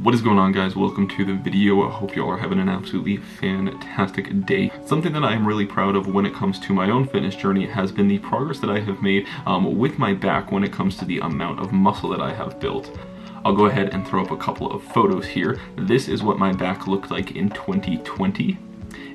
What is going on, guys? Welcome to the video. I hope you all are having an absolutely fantastic day. Something that I am really proud of when it comes to my own fitness journey has been the progress that I have made with my back when it comes to the amount of muscle that I have built. I'll go ahead and throw up a couple of photos here. This is what my back looked like in 2020.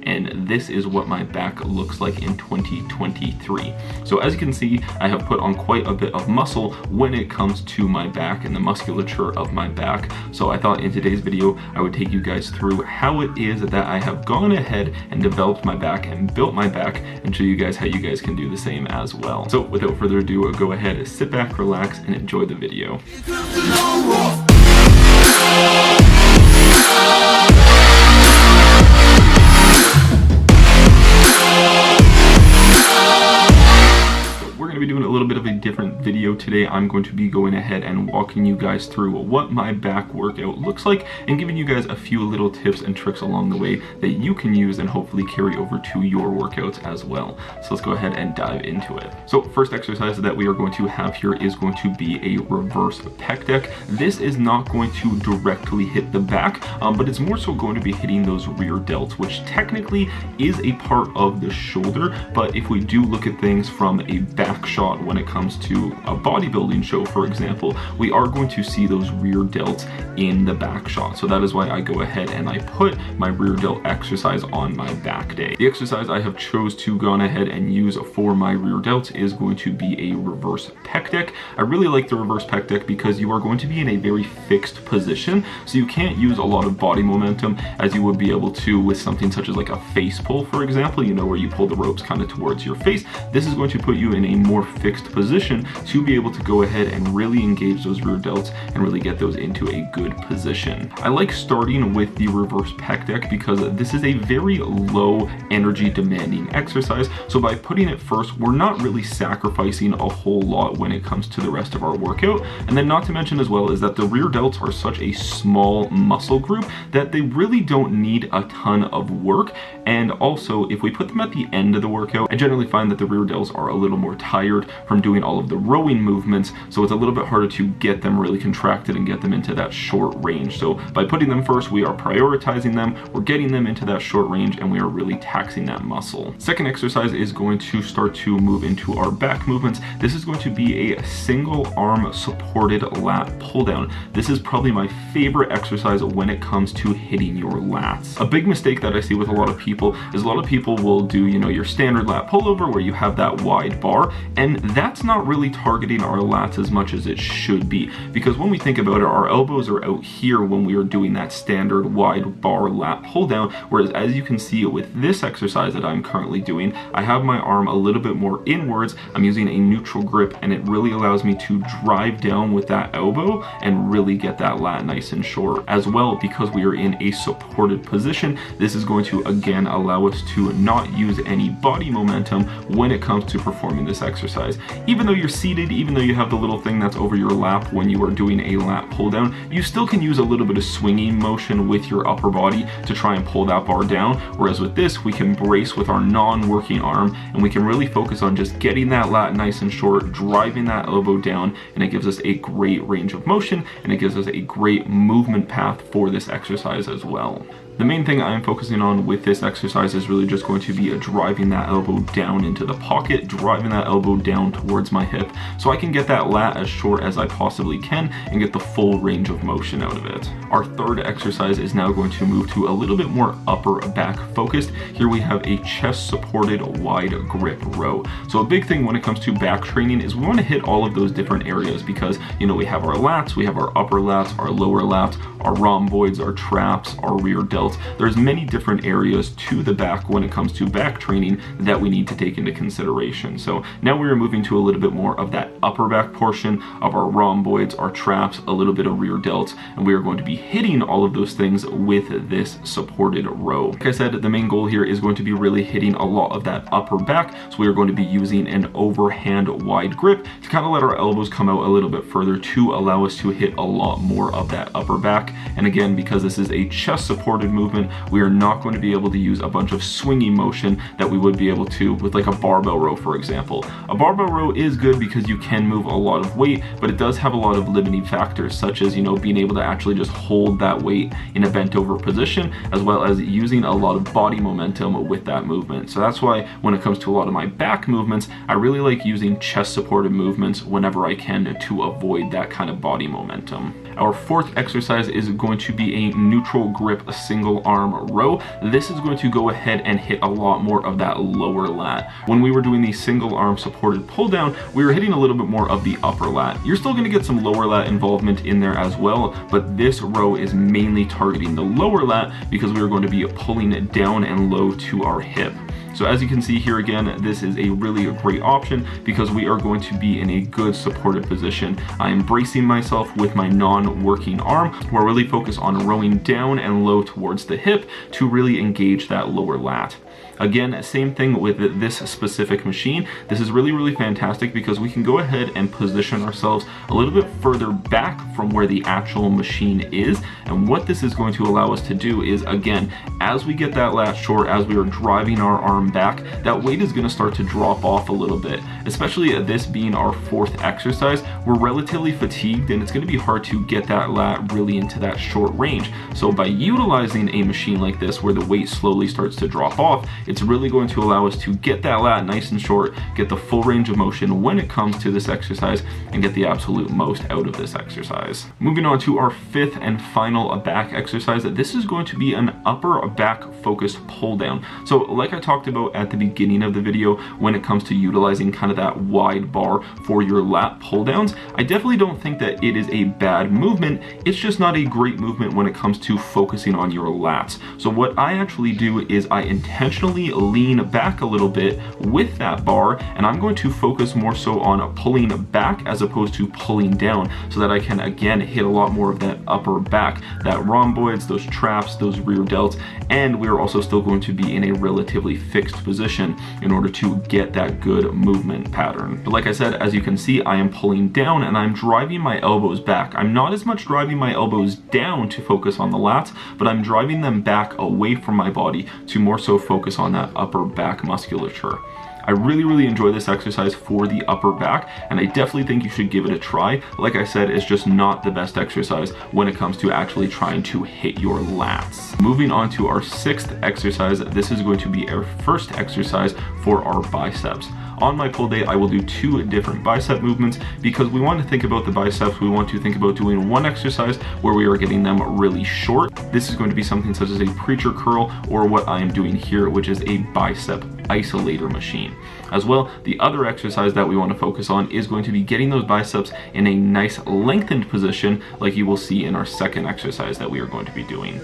And this is what my back looks like in 2023. So as you can see, I have put on quite a bit of muscle when it comes to my back and the musculature of my back. So I thought in today's video, I would take you guys through how it is that I have gone ahead and developed my back and built my back and show you guys how you guys can do the same as well. So without further ado, go ahead, sit back, relax, and enjoy the video. Be doing a little bit of a different video today. I'm going to be going ahead and walking you guys through what my back workout looks like and giving you guys a few little tips and tricks along the way that you can use and hopefully carry over to your workouts as well. So let's go ahead and dive into it. So first exercise that we are going to have here is going to be a reverse pec deck. This is not going to directly hit the back, but it's more so going to be hitting those rear delts, which technically is a part of the shoulder. But if we do look at things from a back shot when it comes to a bodybuilding show, for example, we are going to see those rear delts in the back shot. So that is why I go ahead and I put my rear delt exercise on my back day. The exercise I have chose to go ahead and use for my rear delts is going to be a reverse pec deck. I really like the reverse pec deck because you are going to be in a very fixed position, so you can't use a lot of body momentum as you would be able to with something such as like a face pull, for example, you know, where you pull the ropes kind of towards your face. This is going to put you in a more fixed position to be able to go ahead and really engage those rear delts and really get those into a good position. I like starting with the reverse pec deck because this is a very low energy demanding exercise. So by putting it first, we're not really sacrificing a whole lot when it comes to the rest of our workout. And then not to mention as well is that the rear delts are such a small muscle group that they really don't need a ton of work. And also if we put them at the end of the workout, I generally find that the rear delts are a little more tired from doing all of the rowing movements, so it's a little bit harder to get them really contracted and get them into that short range. So by putting them first, we are prioritizing them, we're getting them into that short range, and we are really taxing that muscle. Second exercise is going to start to move into our back movements. This is going to be a single arm supported lat pull down. This is probably my favorite exercise when it comes to hitting your lats. A big mistake that I see with a lot of people is a lot of people will do, you know, your standard lat pullover where you have that wide bar, and that's not really targeting our lats as much as it should be, because when we think about it, our elbows are out here when we are doing that standard wide bar lat pull down, whereas as you can see with this exercise that I'm currently doing, I have my arm a little bit more inwards. I'm using a neutral grip, and it really allows me to drive down with that elbow and really get that lat nice and short. As well, because we are in a supported position, this is going to again allow us to not use any body momentum when it comes to performing this exercise. Even though you're seated, even though you have the little thing that's over your lap when you are doing a lat pull down, you still can use a little bit of swinging motion with your upper body to try and pull that bar down. Whereas with this, we can brace with our non-working arm and we can really focus on just getting that lat nice and short, driving that elbow down, and it gives us a great range of motion and it gives us a great movement path for this exercise as well. The main thing I'm focusing on with this exercise is really just going to be driving that elbow down into the pocket, driving that elbow down towards my hip so I can get that lat as short as I possibly can and get the full range of motion out of it. Our third exercise is now going to move to a little bit more upper back focused. Here we have a chest supported wide grip row. So a big thing when it comes to back training is we want to hit all of those different areas because, you know, we have our lats, we have our upper lats, our lower lats, our rhomboids, our traps, our rear delts. There's many different areas to the back when it comes to back training that we need to take into consideration. So now we are moving to a little bit more of that upper back portion of our rhomboids, our traps, a little bit of rear delts, and we are going to be hitting all of those things with this supported row. Like I said, the main goal here is going to be really hitting a lot of that upper back. So we are going to be using an overhand wide grip to kind of let our elbows come out a little bit further to allow us to hit a lot more of that upper back. And again, because this is a chest supported movement, we are not going to be able to use a bunch of swingy motion that we would be able to with like a barbell row, for example. A barbell row is good because you can move a lot of weight, but it does have a lot of limiting factors, such as, you know, being able to actually just hold that weight in a bent over position, as well as using a lot of body momentum with that movement. So that's why when it comes to a lot of my back movements, I really like using chest supported movements whenever I can to avoid that kind of body momentum. Our fourth exercise is going to be a neutral grip single arm row. This is going to go ahead and hit a lot more of that lower lat. When we were doing the single arm supported pull down, we were hitting a little bit more of the upper lat. You're still going to get some lower lat involvement in there as well, but this row is mainly targeting the lower lat because we are going to be pulling it down and low to our hip. So as you can see here again, this is a really great option because we are going to be in a good supported position. I am bracing myself with my non-working arm, where I really focus on rowing down and low towards the hip to really engage that lower lat. Again, same thing with this specific machine. This is really fantastic because we can go ahead and position ourselves a little bit further back from where the actual machine is. And what this is going to allow us to do is, again, as we get that lat short, as we are driving our arm back, that weight is going to start to drop off a little bit. Especially this being our fourth exercise, we're relatively fatigued and it's going to be hard to get that lat really into that short range. So by utilizing a machine like this where the weight slowly starts to drop off, it's really going to allow us to get that lat nice and short, get the full range of motion when it comes to this exercise, and get the absolute most out of this exercise. Moving on to our fifth and final back exercise, this is going to be an upper back focused pull down. So like I talked about at the beginning of the video, when it comes to utilizing kind of that wide bar for your lat pull downs, I definitely don't think that it is a bad movement. It's just not a great movement when it comes to focusing on your lats. So what I actually do is I intentionally lean back a little bit with that bar, and I'm going to focus more so on pulling back as opposed to pulling down, so that I can again hit a lot more of that upper back, that rhomboids, those traps, those rear delts, and we're also still going to be in a relatively fixed position in order to get that good movement pattern. But like I said, as you can see, I am pulling down and I'm driving my elbows back. I'm not as much driving my elbows down to focus on the lats, but I'm driving them back away from my body to more so focus on that upper back musculature. I really enjoy this exercise for the upper back, and I definitely think you should give it a try. Like I said, it's just not the best exercise when it comes to actually trying to hit your lats. Moving on to our sixth exercise, this is going to be our first exercise for our biceps. On my pull day, I will do two different bicep movements because we want to think about the biceps. We want to think about doing one exercise where we are getting them really short. This is going to be something such as a preacher curl, or what I am doing here, which is a bicep isolator machine. As well, the other exercise that we want to focus on is going to be getting those biceps in a nice lengthened position, like you will see in our second exercise that we are going to be doing.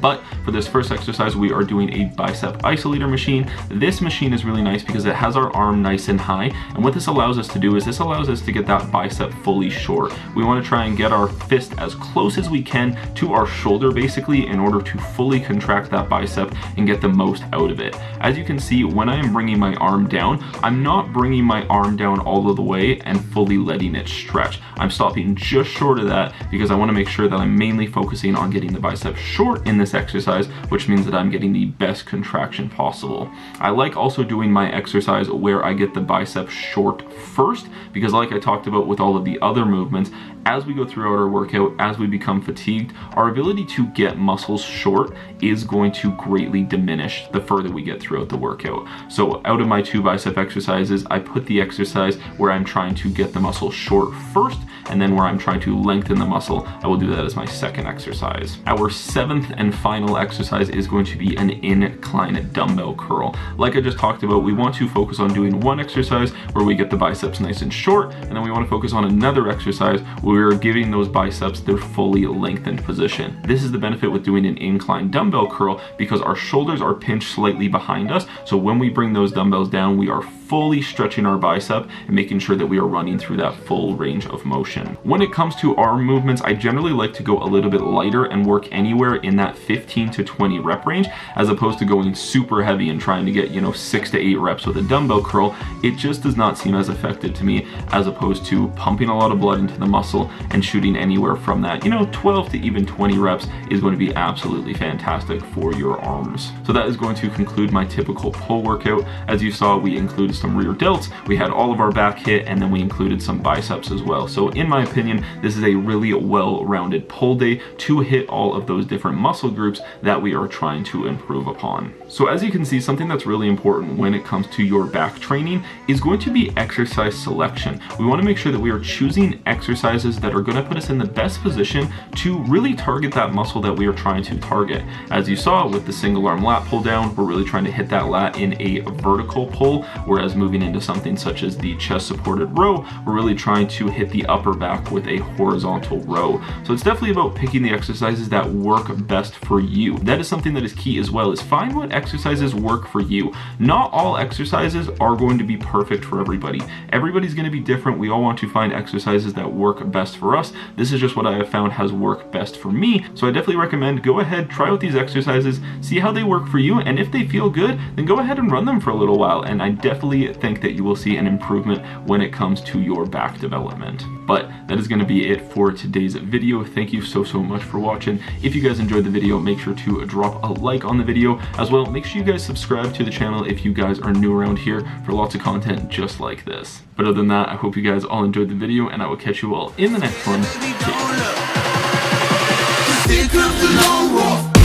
But for this first exercise, we are doing a bicep isolator machine. This machine is really nice because it has our arm nice and high. And what this allows us to do is this allows us to get that bicep fully short. We want to try and get our fist as close as we can to our shoulder, basically, in order to fully contract that bicep and get the most out of it. As you can see, when I am bringing my arm down, I'm not bringing my arm down all of the way and fully letting it stretch. I'm stopping just short of that because I want to make sure that I'm mainly focusing on getting the bicep short in this exercise, which means that I'm getting the best contraction possible. I like also doing my exercise where I get the bicep short first, because like I talked about with all of the other movements, as we go throughout our workout, as we become fatigued, our ability to get muscles short is going to greatly diminish the further we get throughout the workout. So out of my two bicep exercises, I put the exercise where I'm trying to get the muscle short first, and then where I'm trying to lengthen the muscle, I will do that as my second exercise. Our seventh and final exercise is going to be an incline dumbbell curl. Like I just talked about, we want to focus on doing one exercise where we get the biceps nice and short, and then we want to focus on another exercise where we're giving those biceps their fully lengthened position. This is the benefit with doing an incline dumbbell curl, because our shoulders are pinched slightly behind us, so when we bring those dumbbells down, we are fully stretching our bicep and making sure that we are running through that full range of motion. When it comes to arm movements, I generally like to go a little bit lighter and work anywhere in that 15 to 20 rep range, as opposed to going super heavy and trying to get, 6 to 8 reps with a dumbbell curl. It just does not seem as effective to me, as opposed to pumping a lot of blood into the muscle and shooting anywhere from that, 12 to even 20 reps is going to be absolutely fantastic for your arms. So that is going to conclude my typical pull workout. As you saw, we included some rear delts, we had all of our back hit, and then we included some biceps as well. So in my opinion, this is a really well-rounded pull day to hit all of those different muscle groups that we are trying to improve upon. So as you can see, something that's really important when it comes to your back training is going to be exercise selection. We want to make sure that we are choosing exercises that are going to put us in the best position to really target that muscle that we are trying to target. As you saw with the single arm lat pull down, we're really trying to hit that lat in a vertical pull, whereas moving into something such as the chest supported row, we're really trying to hit the upper back with a horizontal row. So it's definitely about picking the exercises that work best for you. That is something that is key as well, is find what exercises work for you. Not all exercises are going to be perfect for everybody. Everybody's going to be different. We all want to find exercises that work best for us. This is just what I have found has worked best for me. So I definitely recommend go ahead, try out these exercises, see how they work for you, and if they feel good, then go ahead and run them for a little while. And I definitely think that you will see an improvement when it comes to your back development. But that is going to be it for today's video. Thank you so much for watching. If you guys enjoyed the video, make sure to drop a like on the video as well. Make sure you guys subscribe to the channel if you guys are new around here for lots of content just like this. But other than that, I hope you guys all enjoyed the video, and I will catch you all in the next one. Peace.